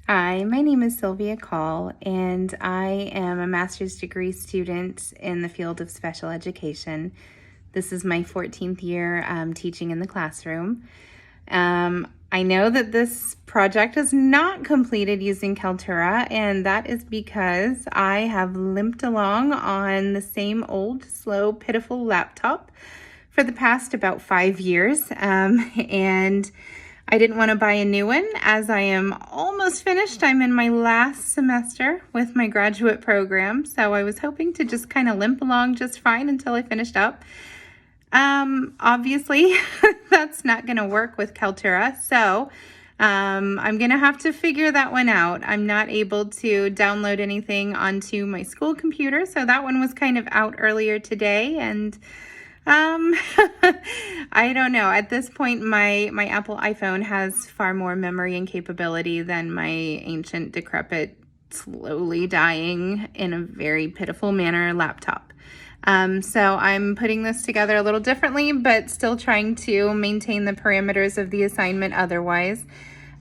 Hi, my name is Sylvia Call, and I am a master's degree student in the field of special education. This is my 14th year teaching in the classroom. I know that this project is not completed using Kaltura, and that is because I have limped along on the same old, slow, pitiful laptop for the past about 5 years. And I didn't want to buy a new one as I am almost finished. I'm in my last semester with my graduate program, so I was hoping to just kind of limp along just fine until I finished up. Obviously, that's not going to work with Kaltura, so I'm going to have to figure that one out. I'm not able to download anything onto my school computer, so that one was kind of out earlier today, and I don't know. At this point, my Apple iPhone has far more memory and capability than my ancient, decrepit, slowly dying in a very pitiful manner laptop. So I'm putting this together a little differently, but still trying to maintain the parameters of the assignment otherwise.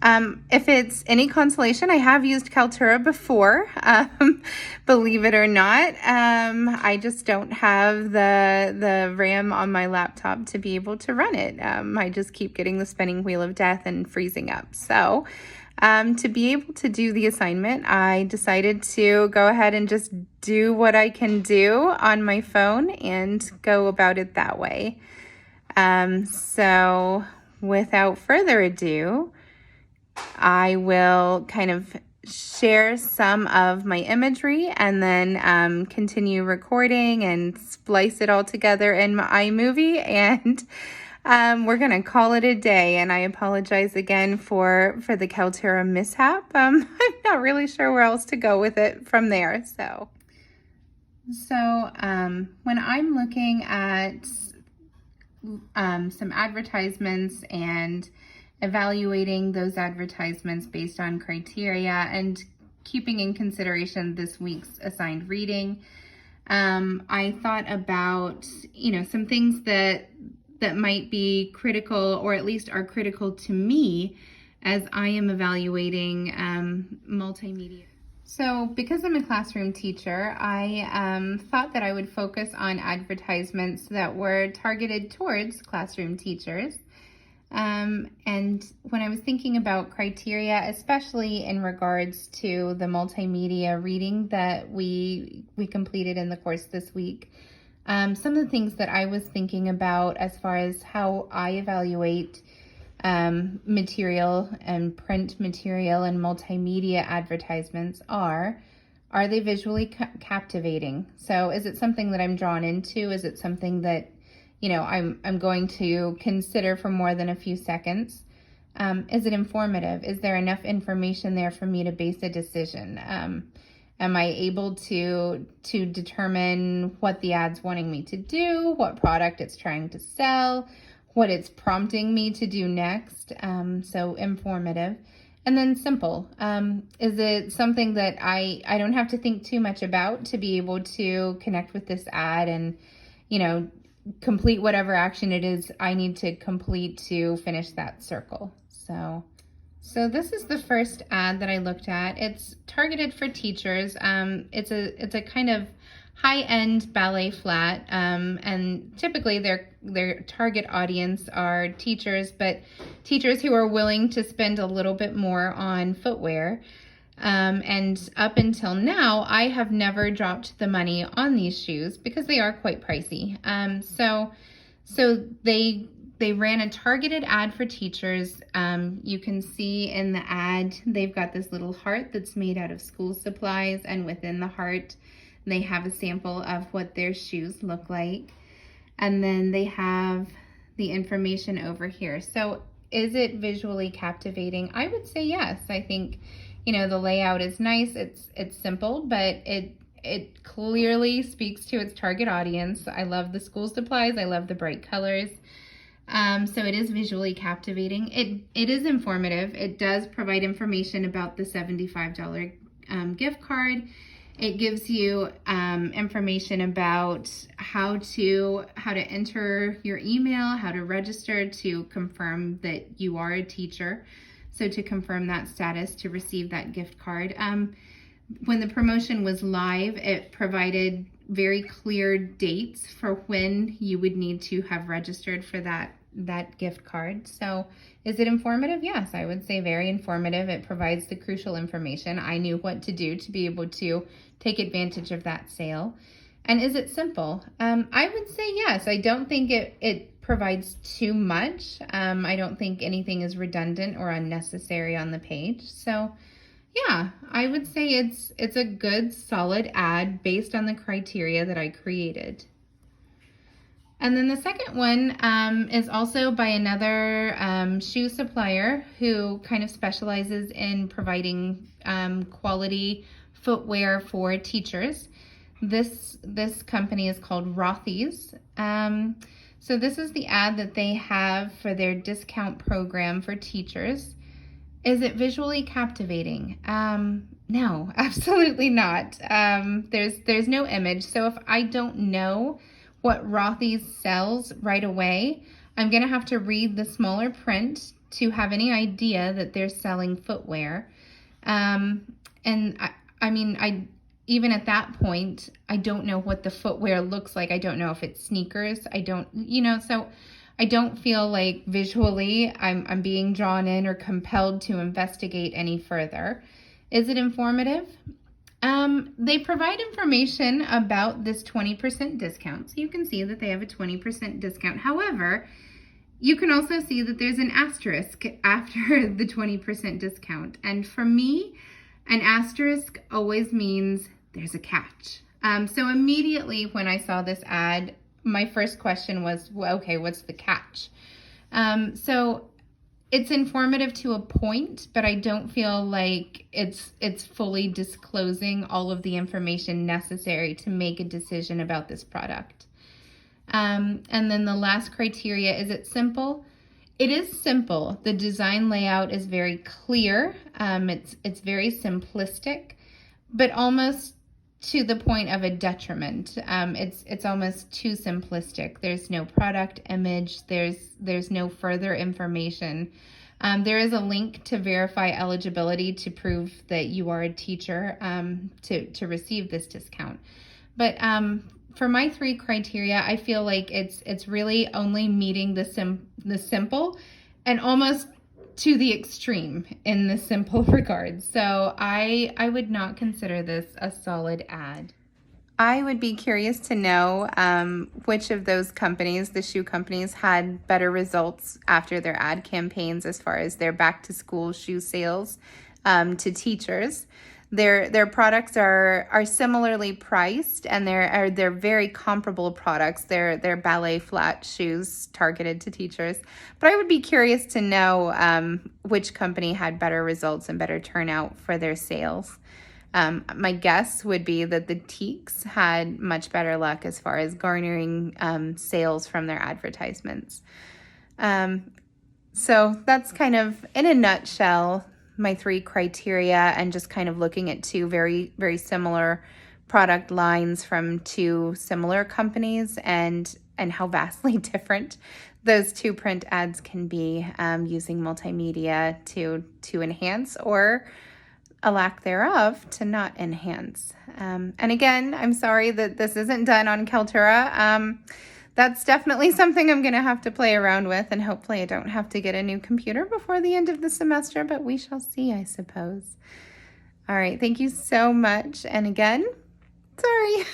If it's any consolation, I have used Kaltura before, believe it or not. I just don't have the RAM on my laptop to be able to run it. I just keep getting the spinning wheel of death and freezing up. So to be able to do the assignment, I decided to go ahead and just do what I can do on my phone and go about it that way. So without further ado, I will kind of share some of my imagery and then continue recording and splice it all together in my iMovie, and we're going to call it a day. And I apologize again for the Kaltura mishap. I'm not really sure where else to go with it from there. So when I'm looking at some advertisements and evaluating those advertisements based on criteria and keeping in consideration this week's assigned reading, I thought about, some things that might be critical, or at least are critical to me as I am evaluating multimedia. So because I'm a classroom teacher, I thought that I would focus on advertisements that were targeted towards classroom teachers. And when I was thinking about criteria, especially in regards to the multimedia reading that we completed in the course this week, some of the things that I was thinking about as far as how I evaluate material and print material and multimedia advertisements are they visually captivating? So is it something that I'm drawn into? Is it something that I'm going to consider for more than a few seconds? Is it informative? Is there enough information there for me to base a decision? Am I able to determine what the ad's wanting me to do, what product it's trying to sell, what it's prompting me to do next? So informative. And then simple. Is it something that I don't have to think too much about to be able to connect with this ad and, complete whatever action it is I need to complete to finish that circle. So this is the first ad that I looked at. It's targeted for teachers. It's a kind of high-end ballet flat, and typically their target audience are teachers, but teachers who are willing to spend a little bit more on footwear. And up until now, I have never dropped the money on these shoes because they are quite pricey. So they ran a targeted ad for teachers. You can see in the ad, they've got this little heart that's made out of school supplies, and within the heart, they have a sample of what their shoes look like. And then they have the information over here. So is it visually captivating? I would say yes. I think, the layout is nice. It's simple, but it clearly speaks to its target audience. I love the school supplies. I love the bright colors. So it is visually captivating. It is informative. It does provide information about the $75 gift card. It gives you information about how to enter your email, how to register to confirm that you are a teacher. So to confirm that status, to receive that gift card. When the promotion was live, it provided very clear dates for when you would need to have registered for that gift card. So is it informative? Yes, I would say very informative. It provides the crucial information. I knew what to do to be able to take advantage of that sale. And is it simple? I would say yes. I don't think it provides too much. I don't think anything is redundant or unnecessary on the page. So yeah, I would say it's a good, solid ad based on the criteria that I created. And then the second one is also by another shoe supplier who kind of specializes in providing quality footwear for teachers. This company is called Rothy's. So this is the ad that they have for their discount program for teachers. Is it visually captivating? No, absolutely not. There's no image. So if I don't know what Rothy's sells right away, I'm gonna have to read the smaller print to have any idea that they're selling footwear. And I mean, even at that point, I don't know what the footwear looks like. I don't know if it's sneakers. I don't, so I don't feel like visually I'm being drawn in or compelled to investigate any further. Is it informative? They provide information about this 20% discount. So you can see that they have a 20% discount. However, you can also see that there's an asterisk after the 20% discount. And for me, an asterisk always means there's a catch. So immediately when I saw this ad, my first question was, well, okay, what's the catch? So it's informative to a point, but I don't feel like it's fully disclosing all of the information necessary to make a decision about this product. And then the last criteria, is it simple? It is simple. The design layout is very clear. It's very simplistic, but almost to the point of a detriment. It's almost too simplistic. There's no product image. There's no further information. There is a link to verify eligibility to prove that you are a teacher to receive this discount. But for my three criteria, I feel like it's really only meeting the simple and almost to the extreme in the simple regard. So I would not consider this a solid ad. I would be curious to know which of those companies, the shoe companies, had better results after their ad campaigns as far as their back to school shoe sales to teachers. Their products are similarly priced, and they're very comparable products. They're ballet flat shoes targeted to teachers. But I would be curious to know which company had better results and better turnout for their sales. My guess would be that the Teaks had much better luck as far as garnering sales from their advertisements. So that's kind of, in a nutshell, my three criteria, and just kind of looking at two very, very similar product lines from two similar companies, and how vastly different those two print ads can be using multimedia to enhance, or a lack thereof to not enhance. And again, I'm sorry that this isn't done on Kaltura. That's definitely something I'm going to have to play around with, and hopefully I don't have to get a new computer before the end of the semester, but we shall see, I suppose. All right, thank you so much. And again, sorry.